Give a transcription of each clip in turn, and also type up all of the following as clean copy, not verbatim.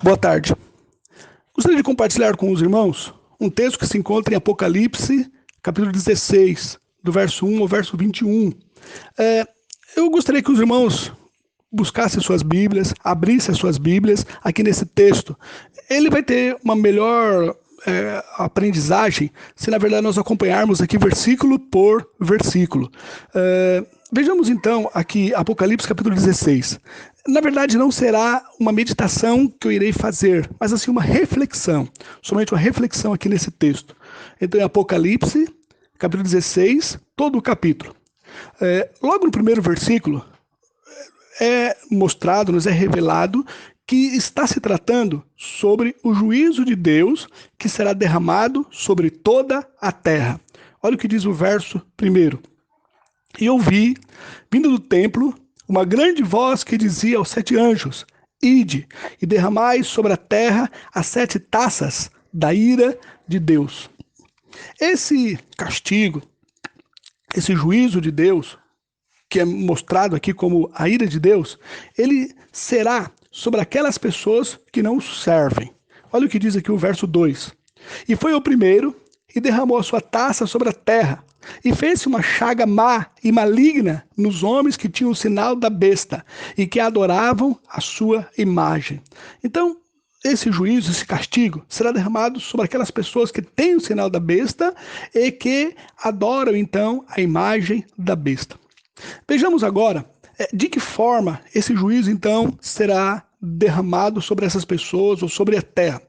Boa tarde. Gostaria de compartilhar com os irmãos um texto que se encontra em Apocalipse, capítulo 16, do verso 1 ao verso 21. Eu gostaria que os irmãos buscassem suas Bíblias, abrissem as suas Bíblias aqui nesse texto. Ele vai ter uma melhor aprendizagem se, na verdade, nós acompanharmos aqui versículo por versículo. Vejamos então aqui Apocalipse capítulo 16. Na verdade, não será uma meditação que eu irei fazer, mas assim uma reflexão, somente uma reflexão aqui nesse texto. Então, em Apocalipse, capítulo 16, todo o capítulo. Logo no primeiro versículo, é mostrado, nos é revelado que está se tratando sobre o juízo de Deus que será derramado sobre toda a terra. Olha o que diz o verso primeiro. E ouvi, vindo do templo, uma grande voz que dizia aos 7 anjos: Ide e derramai sobre a terra as 7 taças da ira de Deus. Esse castigo, esse juízo de Deus, que é mostrado aqui como a ira de Deus, ele será sobre aquelas pessoas que não o servem. Olha o que diz aqui o verso 2. E foi o primeiro e derramou a sua taça sobre a terra, e fez-se uma chaga má e maligna nos homens que tinham o sinal da besta e que adoravam a sua imagem. Então, esse juízo, esse castigo, será derramado sobre aquelas pessoas que têm o sinal da besta e que adoram, então, a imagem da besta. Vejamos agora de que forma esse juízo, então, será derramado sobre essas pessoas ou sobre a terra.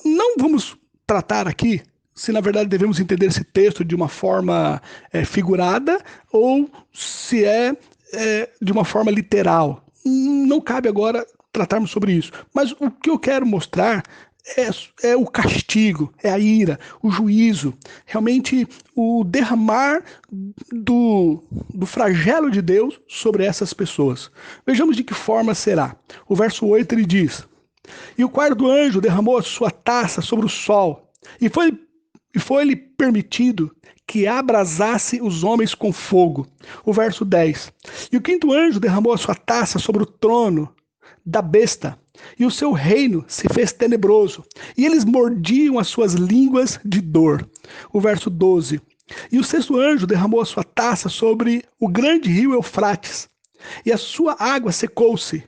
Não vamos tratar aqui se, na verdade, devemos entender esse texto de uma forma figurada ou se de uma forma literal. Não cabe agora tratarmos sobre isso. Mas o que eu quero mostrar é o castigo, é a ira, o juízo, realmente o derramar do flagelo de Deus sobre essas pessoas. Vejamos de que forma será. O verso 8 ele diz: E o quarto anjo derramou a sua taça sobre o sol, e foi-lhe permitido que abrasasse os homens com fogo. O verso 10. E o quinto anjo derramou a sua taça sobre o trono da besta, e o seu reino se fez tenebroso, e eles mordiam as suas línguas de dor. O verso 12. E o sexto anjo derramou a sua taça sobre o grande rio Eufrates, e a sua água secou-se,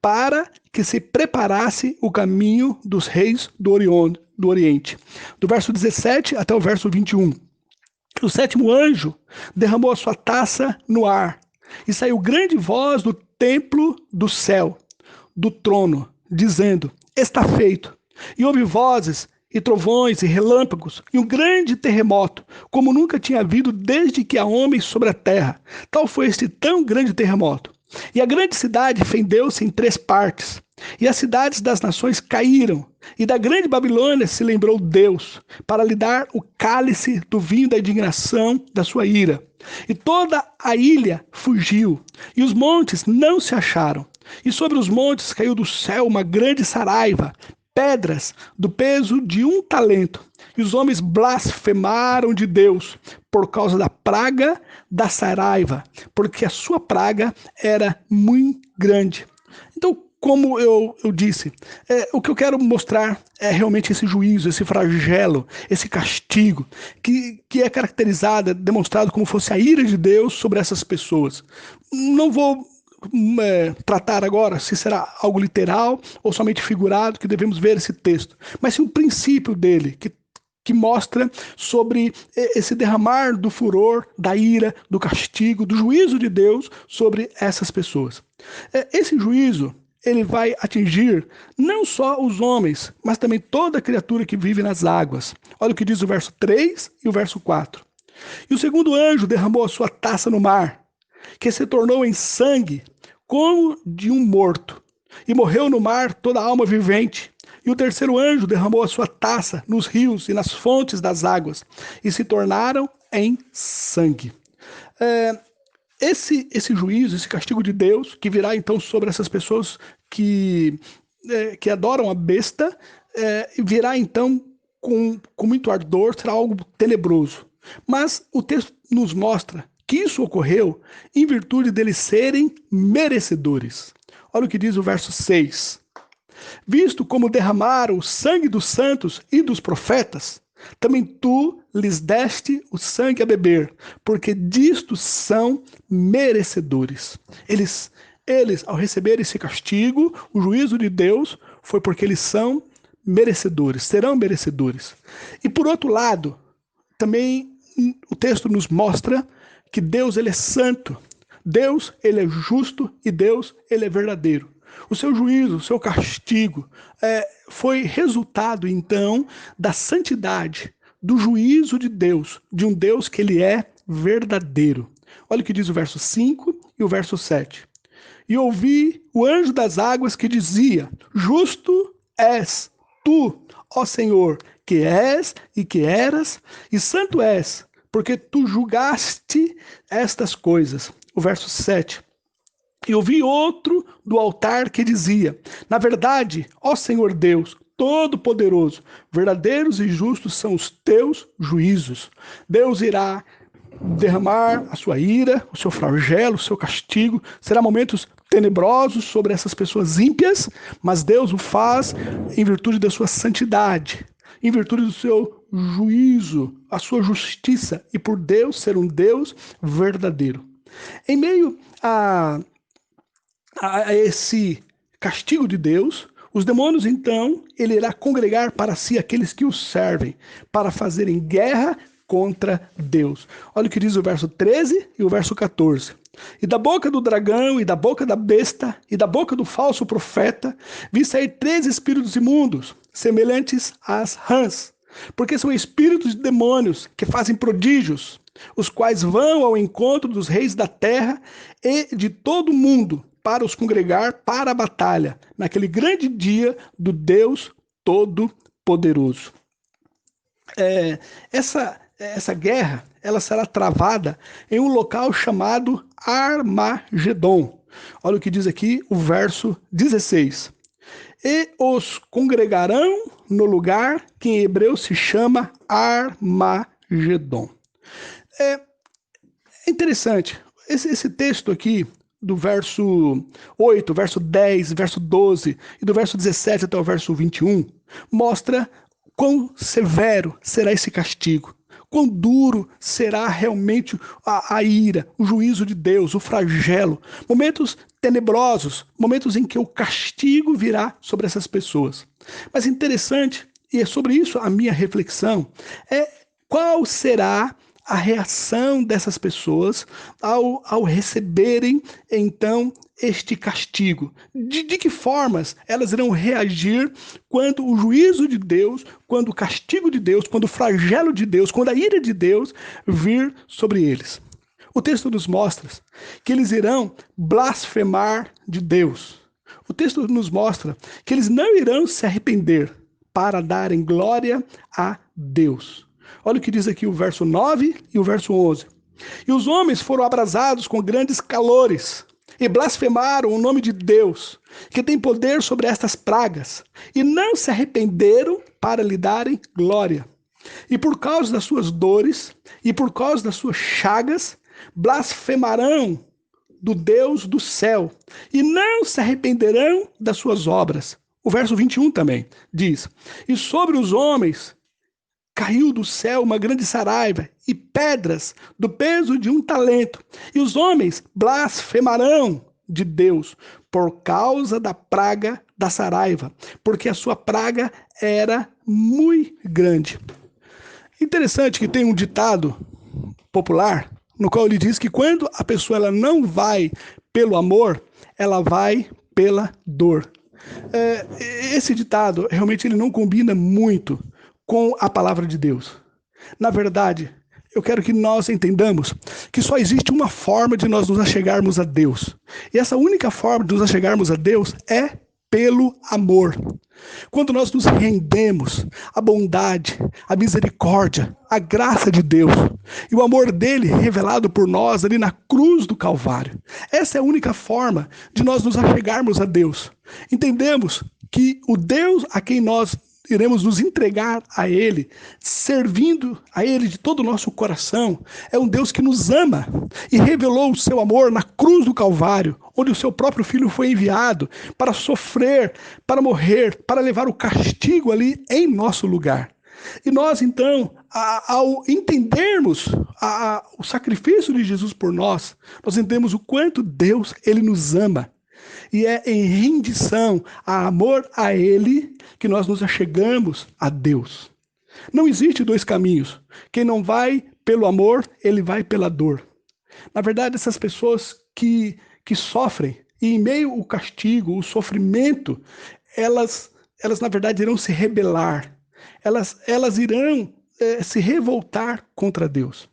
para que se preparasse o caminho dos reis do Oriente. Do verso 17 até o verso 21. O sétimo anjo derramou a sua taça no ar, e saiu grande voz do templo do céu, do trono, dizendo: Está feito. E houve vozes, e trovões, e relâmpagos, e um grande terremoto, como nunca tinha havido desde que há homens sobre a terra. Tal foi este tão grande terremoto. E a grande cidade fendeu-se em 3 partes, e as cidades das nações caíram, e da grande Babilônia se lembrou Deus, para lhe dar o cálice do vinho da indignação da sua ira. E toda a ilha fugiu, e os montes não se acharam. E sobre os montes caiu do céu uma grande saraiva, pedras do peso de 1 talento. E os homens blasfemaram de Deus por causa da praga da saraiva, porque a sua praga era muito grande. Então, como eu disse, o que eu quero mostrar é realmente esse juízo, esse flagelo, esse castigo, que é caracterizado, demonstrado como fosse a ira de Deus sobre essas pessoas. Não vou tratar agora se será algo literal ou somente figurado, que devemos ver esse texto, mas sim o princípio dele, que mostra sobre esse derramar do furor, da ira, do castigo, do juízo de Deus sobre essas pessoas. Esse juízo, ele vai atingir não só os homens, mas também toda criatura que vive nas águas. Olha o que diz o verso 3 e o verso 4. E o segundo anjo derramou a sua taça no mar, que se tornou em sangue, como de um morto, e morreu no mar toda a alma vivente. E o terceiro anjo derramou a sua taça nos rios e nas fontes das águas, e se tornaram em sangue. Esse juízo, esse castigo de Deus, que virá então sobre essas pessoas que adoram a besta, virá então com muito ardor, será algo tenebroso. Mas o texto nos mostra que isso ocorreu em virtude deles serem merecedores. Olha o que diz o verso 6. Visto como derramaram o sangue dos santos e dos profetas, também tu lhes deste o sangue a beber, porque disto são merecedores. Eles, ao receber esse castigo, o juízo de Deus, foi porque eles são merecedores, serão merecedores. E por outro lado, também o texto nos mostra que Deus, ele é santo, Deus, ele é justo e Deus, ele é verdadeiro. O seu juízo, o seu castigo foi resultado, então, da santidade, do juízo de Deus, de um Deus que ele é verdadeiro. Olha o que diz o verso 5 e o verso 7. E ouvi o anjo das águas que dizia: justo és tu, ó Senhor, que és e que eras, e santo és, porque tu julgaste estas coisas. O verso 7. E ouvi outro do altar que dizia: na verdade, ó Senhor Deus, Todo-Poderoso, verdadeiros e justos são os teus juízos. Deus irá derramar a sua ira, o seu flagelo, o seu castigo. Será momentos tenebrosos sobre essas pessoas ímpias, mas Deus o faz em virtude da sua santidade, em virtude do seu juízo, a sua justiça, e por Deus ser um Deus verdadeiro. Em meio a esse castigo de Deus, os demônios, então, ele irá congregar para si aqueles que o servem, para fazerem guerra contra Deus. Olha o que diz o verso 13 e o verso 14. E da boca do dragão, e da boca da besta, e da boca do falso profeta, vi sair 3 espíritos imundos, semelhantes às rãs, porque são espíritos de demônios que fazem prodígios, os quais vão ao encontro dos reis da terra e de todo o mundo, para os congregar para a batalha, naquele grande dia do Deus Todo-Poderoso. Essa guerra, ela será travada em um local chamado Armagedon. Olha o que diz aqui o verso 16. E os congregarão no lugar que em hebreu se chama Armagedon. É interessante, esse texto aqui, do verso 8, verso 10, verso 12 e do verso 17 até o verso 21, mostra quão severo será esse castigo, quão duro será realmente a ira, o juízo de Deus, o flagelo, momentos tenebrosos, momentos em que o castigo virá sobre essas pessoas. Mas interessante, e é sobre isso a minha reflexão, é qual será a reação dessas pessoas ao receberem, então, este castigo. De que formas elas irão reagir quando o juízo de Deus, quando o castigo de Deus, quando o flagelo de Deus, quando a ira de Deus vir sobre eles. O texto nos mostra que eles irão blasfemar de Deus. O texto nos mostra que eles não irão se arrepender para darem glória a Deus. Olha o que diz aqui o verso 9 e o verso 11. E os homens foram abrasados com grandes calores e blasfemaram o nome de Deus, que tem poder sobre estas pragas, e não se arrependeram para lhe darem glória. E por causa das suas dores e por causa das suas chagas, blasfemarão do Deus do céu, e não se arrependerão das suas obras. O verso 21 também diz: e sobre os homens caiu do céu uma grande saraiva e pedras do peso de 1 talento. E os homens blasfemarão de Deus por causa da praga da saraiva, porque a sua praga era muito grande. Interessante que tem um ditado popular no qual ele diz que quando a pessoa ela não vai pelo amor, ela vai pela dor. Esse ditado realmente ele não combina muito com a palavra de Deus. Na verdade, eu quero que nós entendamos que só existe uma forma de nós nos achegarmos a Deus. E essa única forma de nos achegarmos a Deus é pelo amor. Quando nós nos rendemos à bondade, à misericórdia, à graça de Deus e o amor dele revelado por nós ali na cruz do Calvário. Essa é a única forma de nós nos achegarmos a Deus. Entendemos que o Deus a quem nós iremos nos entregar a Ele, servindo a Ele de todo o nosso coração. É um Deus que nos ama e revelou o seu amor na cruz do Calvário, onde o seu próprio Filho foi enviado para sofrer, para morrer, para levar o castigo ali em nosso lugar. E nós, então, ao entendermos o sacrifício de Jesus por nós, nós entendemos o quanto Deus, Ele nos ama. E é em rendição, a amor a Ele, que nós nos achegamos a Deus. Não existe dois caminhos. Quem não vai pelo amor, ele vai pela dor. Na verdade, essas pessoas que sofrem, e em meio ao castigo, o sofrimento, elas na verdade irão se rebelar. Elas irão se revoltar contra Deus.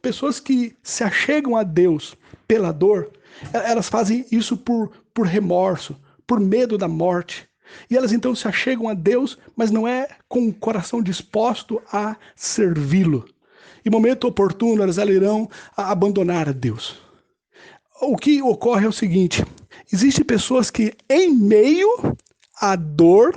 Pessoas que se achegam a Deus pela dor, elas fazem isso por remorso, por medo da morte. E elas então se achegam a Deus, mas não é com o coração disposto a servi-lo. Em momento oportuno, elas irão abandonar a Deus. O que ocorre é o seguinte: existem pessoas que, em meio à dor,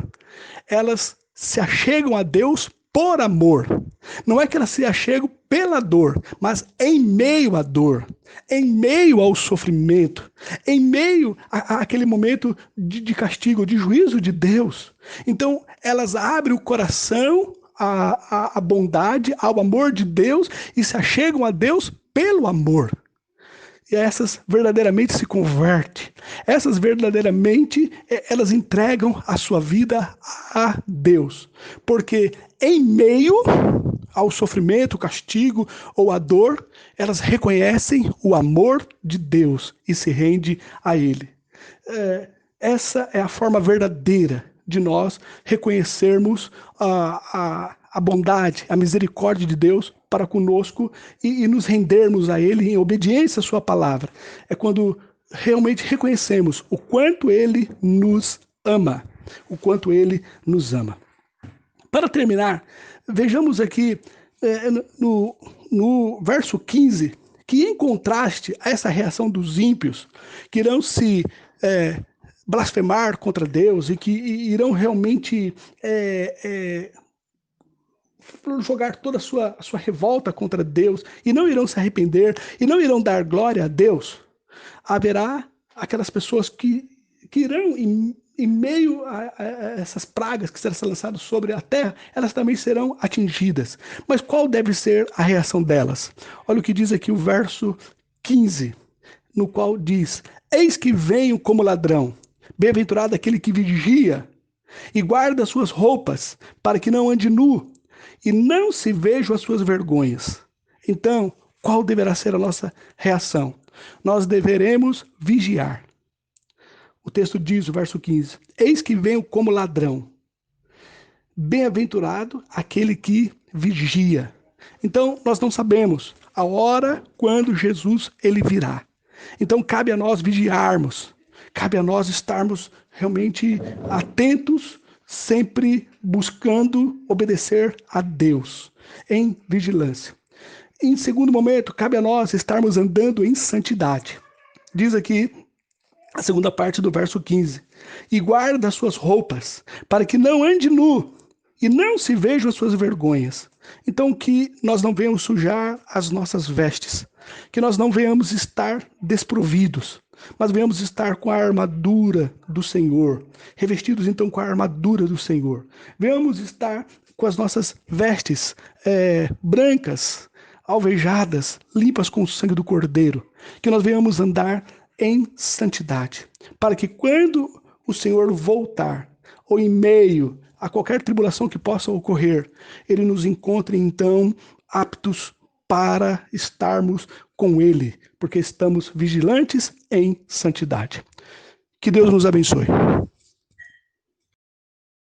elas se achegam a Deus por amor. Não é que elas se achegam pela dor, mas em meio à dor, em meio ao sofrimento, em meio àquele momento de castigo, de juízo de Deus. Então, elas abrem o coração à bondade, ao amor de Deus e se achegam a Deus pelo amor. E essas verdadeiramente se convertem. Essas verdadeiramente, elas entregam a sua vida a Deus. Porque em meio ao sofrimento, o castigo ou a dor, elas reconhecem o amor de Deus e se rendem a Ele. Essa é a forma verdadeira de nós reconhecermos a bondade, a misericórdia de Deus para conosco e nos rendermos a Ele em obediência à sua palavra. É quando realmente reconhecemos o quanto Ele nos ama, o quanto Ele nos ama. Para terminar, vejamos aqui no verso 15, que em contraste a essa reação dos ímpios, que irão se blasfemar contra Deus e que irão realmente jogar toda a sua revolta contra Deus e não irão se arrepender e não irão dar glória a Deus, haverá aquelas pessoas que irão, em meio a essas pragas que serão lançadas sobre a terra, elas também serão atingidas. Mas qual deve ser a reação delas? Olha o que diz aqui o verso 15, no qual diz: eis que venho como ladrão, bem-aventurado aquele que vigia e guarda as suas roupas, para que não ande nu, e não se vejam as suas vergonhas. Então, qual deverá ser a nossa reação? Nós deveremos vigiar. O texto diz, o verso 15, eis que venho como ladrão, bem-aventurado aquele que vigia. Então, nós não sabemos a hora quando Jesus ele virá. Então, cabe a nós vigiarmos, cabe a nós estarmos realmente atentos, sempre buscando obedecer a Deus, em vigilância. Em segundo momento, cabe a nós estarmos andando em santidade. Diz aqui a segunda parte do verso 15, e guarda as suas roupas, para que não ande nu, e não se vejam as suas vergonhas. Então, que nós não venhamos sujar as nossas vestes, que nós não venhamos estar desprovidos, mas venhamos estar com a armadura do Senhor, revestidos então com a armadura do Senhor. Venhamos estar com as nossas vestes brancas, alvejadas, limpas com o sangue do Cordeiro, que nós venhamos andar em santidade, para que quando o Senhor voltar, ou em meio a qualquer tribulação que possa ocorrer, Ele nos encontre então aptos para estarmos com Ele, porque estamos vigilantes em santidade. Que Deus nos abençoe.